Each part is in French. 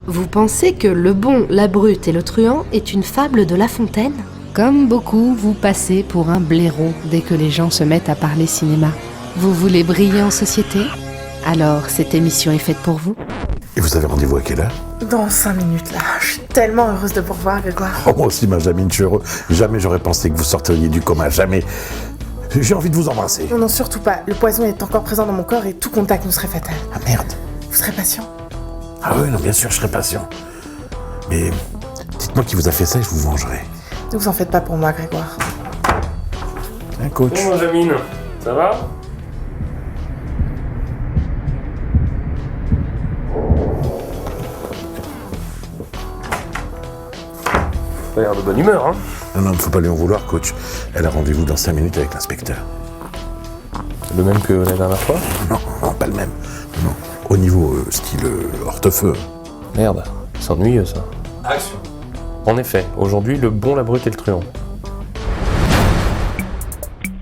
Vous pensez que Le Bon, la Brute et le Truand est une fable de La Fontaine? Comme beaucoup, vous passez pour un blaireau dès que les gens se mettent à parler cinéma. Vous voulez briller en société? Alors, cette émission est faite pour vous. Et vous avez rendez-vous à quelle heure? Dans 5 minutes, là. Je suis tellement heureuse de vous revoir, Grégoire. Oh, moi aussi, Benjamin, je suis heureux. Jamais j'aurais pensé que vous sorteriez du coma, jamais. J'ai envie de vous embrasser. Non, non, surtout pas. Le poison est encore présent dans mon corps et tout contact nous serait fatal. Ah merde. Vous serez patient? Ah oui, non, bien sûr, je serai patient. Mais dites-moi qui vous a fait ça et je vous vengerai. Ne vous en faites pas pour moi, Grégoire. Hein, coach? Bon, Benjamin, ça va? T'as l'air de bonne humeur, hein? Non, non, faut pas lui en vouloir, coach. Elle a rendez-vous dans 5 minutes avec l'inspecteur. Le même que la dernière fois? Non, non, pas le même. Non, au niveau style hortefeux. Merde, c'est ennuyeux ça. Action. En effet, aujourd'hui, Le Bon, la Brute et le Truand.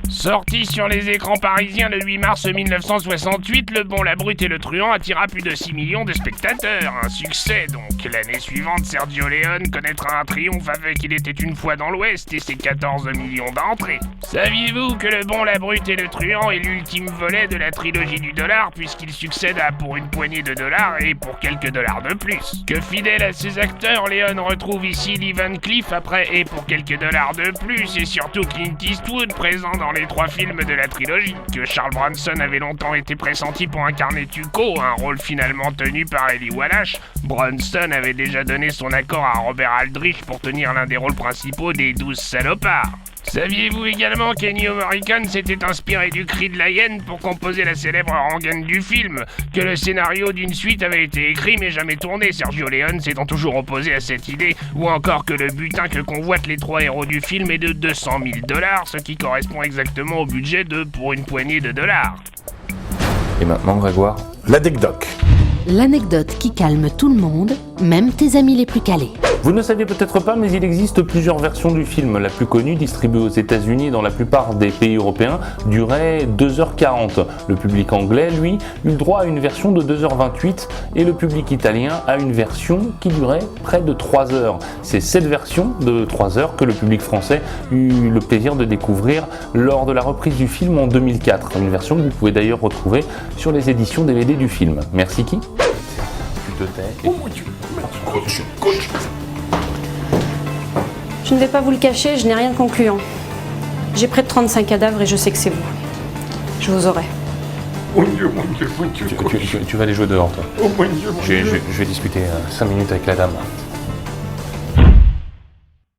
Sorti sur les écrans parisiens le 8 mars 1968, Le Bon, la Brute et le Truand attira plus de 6 millions de spectateurs. Un succès donc. L'année suivante, Sergio Leone connaîtra un triomphe avec Il était une fois dans l'Ouest et ses 14 millions d'entrées. Saviez-vous que Le Bon, la Brute et le Truand est l'ultime volet de la trilogie du dollar puisqu'il succède à Pour une poignée de dollars et Pour quelques dollars de plus? Que fidèle à ses acteurs, Leone retrouve ici Lee Van Cleef après Et pour quelques dollars de plus et surtout Clint Eastwood présent dans les 3 films de la trilogie. Que Charles Bronson avait longtemps été pressenti pour incarner Tuco, un rôle finalement tenu par Eli Wallach. Bronson avait déjà donné son accord à Robert Aldrich pour tenir l'un des rôles principaux des 12 salopards. Saviez-vous également qu'Ennio Morricone s'était inspiré du cri de la hyène pour composer la célèbre rengaine du film? Que le scénario d'une suite avait été écrit mais jamais tourné, Sergio Leone s'étant toujours opposé à cette idée? Ou encore que le butin que convoitent les 3 héros du film est de 200 000 $, ce qui correspond exactement au budget de Pour une poignée de dollars. Et maintenant, Grégoire? L'anecdote. L'anecdote qui calme tout le monde, même tes amis les plus calés. Vous ne saviez peut-être pas, mais il existe plusieurs versions du film. La plus connue, distribuée aux États-Unis et dans la plupart des pays européens, durait 2h40. Le public anglais, lui, eut le droit à une version de 2h28 et le public italien à une version qui durait près de 3 heures. C'est cette version de 3 heures que le public français eut le plaisir de découvrir lors de la reprise du film en 2004. Une version que vous pouvez d'ailleurs retrouver sur les éditions DVD du film. Merci qui? Tu te tais. Oh mon Dieu, coach. Je ne vais pas vous le cacher, je n'ai rien de concluant. J'ai près de 35 cadavres et je sais que c'est vous. Je vous aurai. Mon Dieu, coach. Tu vas aller jouer dehors, toi. Oh mon Dieu, Je vais discuter 5 minutes avec la dame.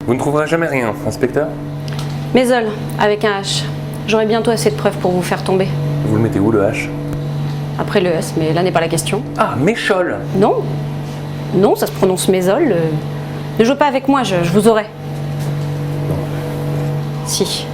Vous ne trouverez jamais rien, inspecteur? Mézol, avec un H. J'aurai bientôt assez de preuves pour vous faire tomber. Vous le mettez où, le H? Après le S, mais là n'est pas la question. Ah, Méchol! Non. Non, ça se prononce Mézol. Ne jouez pas avec moi, je vous aurai. Si.